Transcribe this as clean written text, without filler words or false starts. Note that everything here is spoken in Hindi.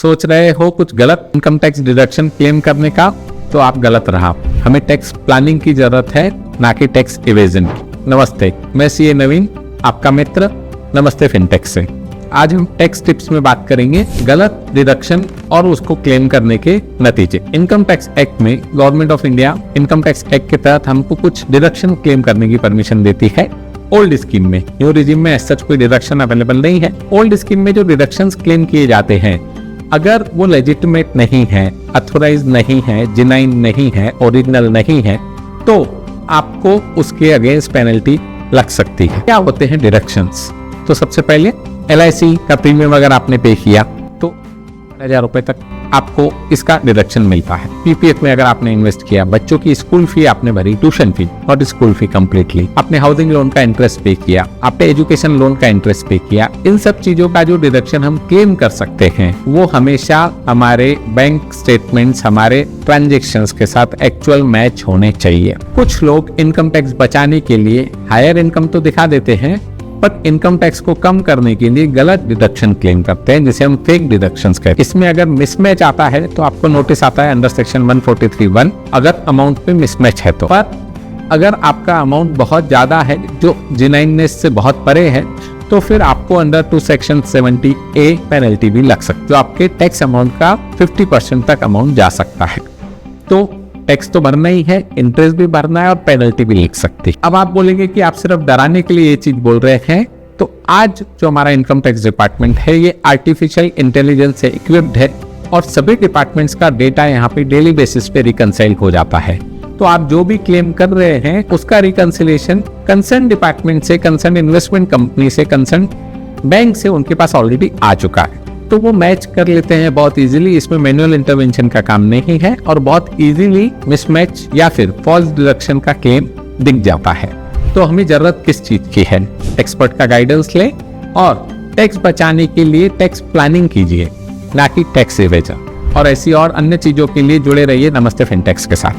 सोच रहे हो कुछ गलत इनकम टैक्स डिडक्शन क्लेम करने का, तो आप गलत रहा। हमें टैक्स प्लानिंग की जरूरत है, ना कि टैक्स इवेजन की। नमस्ते, मैं सीए नवीन, आपका मित्र। नमस्ते फिनटेक से। आज हम टैक्स टिप्स में बात करेंगे गलत डिडक्शन और उसको क्लेम करने के नतीजे। इनकम टैक्स एक्ट में government of India income tax act के तहत हमको कुछ डिडक्शन क्लेम करने की परमिशन देती है। ओल्ड स्कीम में, न्यू रिजीम में सच कोई डिडक्शन अवेलेबल नहीं है। ओल्ड स्कीम में जो डिडक्शंस क्लेम किए जाते हैं, अगर वो लेजिटिमेट नहीं है, अथोराइज नहीं है, जेन्युइन नहीं है, ओरिजिनल नहीं है, तो आपको उसके अगेंस्ट पेनल्टी लग सकती है। क्या होते हैं डिडक्शंस? तो सबसे पहले LIC का प्रीमियम अगर आपने पे किया तो 1000 रुपए तक आपको इसका डिडक्शन मिलता है। PPF में अगर आपने इन्वेस्ट किया, बच्चों की स्कूल फी आपने भरी, ट्यूशन फी और स्कूल फी कंप्लीटली, आपने हाउसिंग लोन का इंटरेस्ट पे किया, आपने एजुकेशन लोन का इंटरेस्ट पे किया, इन सब चीजों का जो डिडक्शन हम क्लेम कर सकते हैं वो हमेशा हमारे बैंक स्टेटमेंट्स, हमारे ट्रांजेक्शन्स के साथ एक्चुअल मैच होने चाहिए। कुछ लोग इनकम टैक्स बचाने के लिए हायर इनकम तो दिखा देते हैं, पर इनकम टैक्स को कम करने के लिए गलत डिडक्शन क्लेम करते हैं, जिसे हम फेक डिडक्शंस कहते हैं। इसमें अगर मिसमैच आता है तो आपको नोटिस आता है अंडर सेक्शन 143(1), अगर अमाउंट पे मिसमैच है तो। पर अगर आपका अमाउंट बहुत ज्यादा है, जो जेन्युइननेस से बहुत परे है, तो फिर आपको अंडर 2 सेक्शन 70A पेनल्टी भी लग सकती है, जो आपके टैक्स अमाउंट का 50% तक अमाउंट जा सकता है। तो टैक्स तो भरना ही है, इंटरेस्ट भी भरना है और पेनल्टी भी लग सकती है। अब आप बोलेंगे कि आप सिर्फ डराने के लिए ये चीज बोल रहे हैं, तो आज जो हमारा इनकम टैक्स डिपार्टमेंट है ये आर्टिफिशियल इंटेलिजेंस से इक्विप्ड है और सभी डिपार्टमेंट्स का डेटा यहाँ पे डेली बेसिस पे रिकंसाइल हो जाता है। तो आप जो भी क्लेम कर रहे हैं उसका रिकंसिलेशन कंसर्न डिपार्टमेंट से, कंसर्न इन्वेस्टमेंट कंपनी से, कंसर्न बैंक से उनके पास ऑलरेडी आ चुका है, तो वो मैच कर लेते हैं बहुत इजीली। इसमें मैनुअल इंटरवेंशन का काम नहीं है और बहुत इजीली मिसमैच या फिर फॉल्स डिडक्शन का क्लेम दिख जाता है। तो हमें जरूरत किस चीज की है? एक्सपर्ट का गाइडेंस ले और टैक्स बचाने के लिए टैक्स प्लानिंग कीजिए, ना कि टैक्स एवेजन। और ऐसी और अन्य चीजों के लिए जुड़े रहिए नमस्ते फिनटेक्स के साथ।